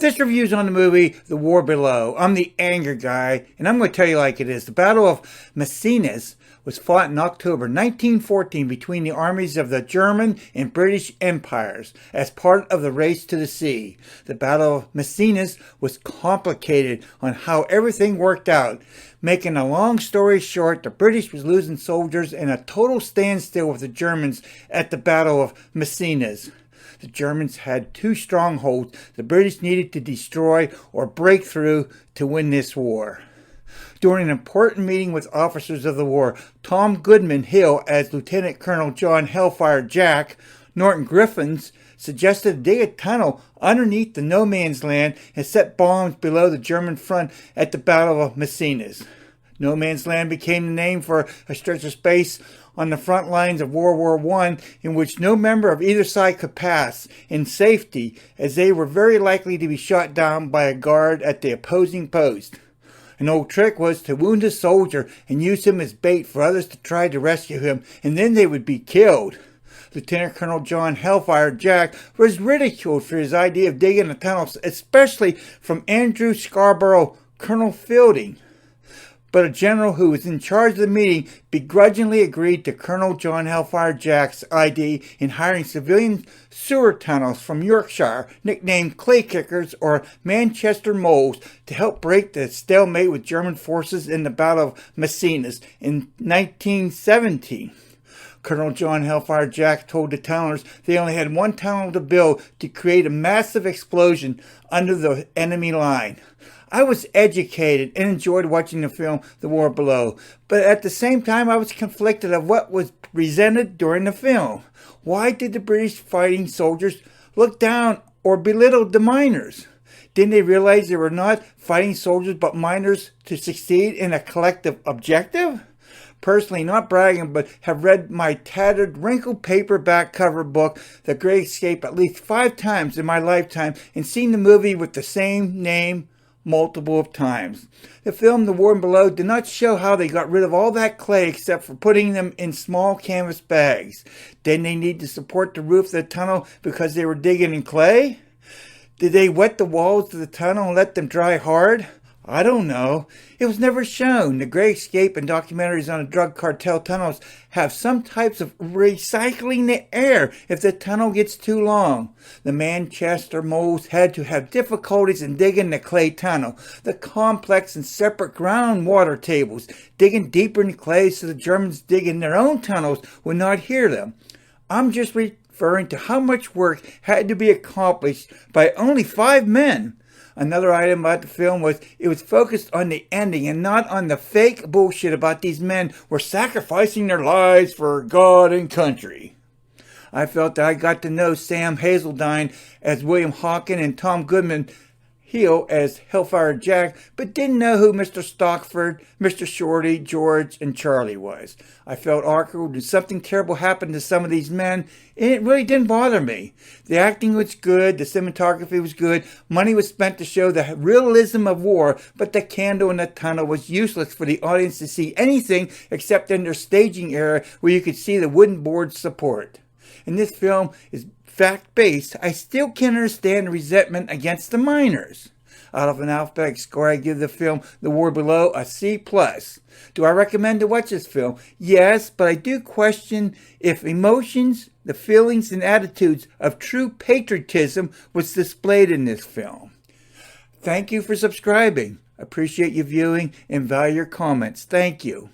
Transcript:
This review's on the movie The War Below. I'm the anger guy, and I'm going to tell you like it is. The Battle of Messines was fought in October 1914 between the armies of the German and British empires as part of the race to the sea. The Battle of Messines was complicated on how everything worked out. Making a long story short, the British was losing soldiers in a total standstill with the Germans at the Battle of Messines. The Germans had two strongholds the British needed to destroy or break through to win this war. During an important meeting with officers of the war, Goodman Hill as Lieutenant Colonel John Hellfire Jack, Norton Griffiths suggested to dig a tunnel underneath the no man's land and set bombs below the German front at the Battle of Messines. No man's land became the name for a stretch of space on the front lines of World War I in which no member of either side could pass in safety, as they were very likely to be shot down by a guard at the opposing post. An old trick was to wound a soldier and use him as bait for others to try to rescue him, and then they would be killed. Lieutenant Colonel John Hellfire Jack was ridiculed for his idea of digging a tunnel, especially from Andrew Scarborough, Colonel Fielding. But a general who was in charge of the meeting begrudgingly agreed to Colonel John Hellfire Jack's idea in hiring civilian sewer tunnels from Yorkshire, nicknamed clay kickers or Manchester moles, to help break the stalemate with German forces in the Battle of Messines in 1917. Colonel John Hellfire Jack told the tunnelers they only had one tunnel to build to create a massive explosion under the enemy line. I was educated and enjoyed watching the film The War Below, but at the same time I was conflicted of what was presented during the film. Why did the British fighting soldiers look down or belittle the miners? Didn't they realize they were not fighting soldiers but miners to succeed in a collective objective? Personally, not bragging, but have read my tattered, wrinkled paperback cover book, The Great Escape, at least 5 times in my lifetime and seen the movie with the same name multiple of times. The film The War Below did not show how they got rid of all that clay except for putting them in small canvas bags. Didn't they need to support the roof of the tunnel because they were digging in clay? Did they wet the walls of the tunnel and let them dry hard? I don't know. It was never shown. The Great Escape and documentaries on the drug cartel tunnels have some types of recycling the air if the tunnel gets too long. The Manchester moles had to have difficulties in digging the clay tunnel. The complex and separate groundwater tables, digging deeper in the clay so the Germans digging their own tunnels would not hear them. I'm just referring to how much work had to be accomplished by only 5 men. Another item about the film was it was focused on the ending and not on the fake bullshit about these men were sacrificing their lives for God and country. I felt that I got to know Sam Hazeldine as William Hawken and Goodman Hill as Hellfire Jack, but didn't know who Mr. Stockford, Mr. Shorty, George, and Charlie was. I felt awkward when something terrible happened to some of these men, and it really didn't bother me. The acting was good, the cinematography was good, money was spent to show the realism of war, but the candle in the tunnel was useless for the audience to see anything except in their staging area where you could see the wooden board support. And this film is fact-based. I still can't understand the resentment against the miners. Out of an alphabetic score, I give the film The War Below a C+. Do I recommend to watch this film? Yes, but I do question if emotions, the feelings, and attitudes of true patriotism was displayed in this film. Thank you for subscribing. Appreciate you viewing and value your comments. Thank you.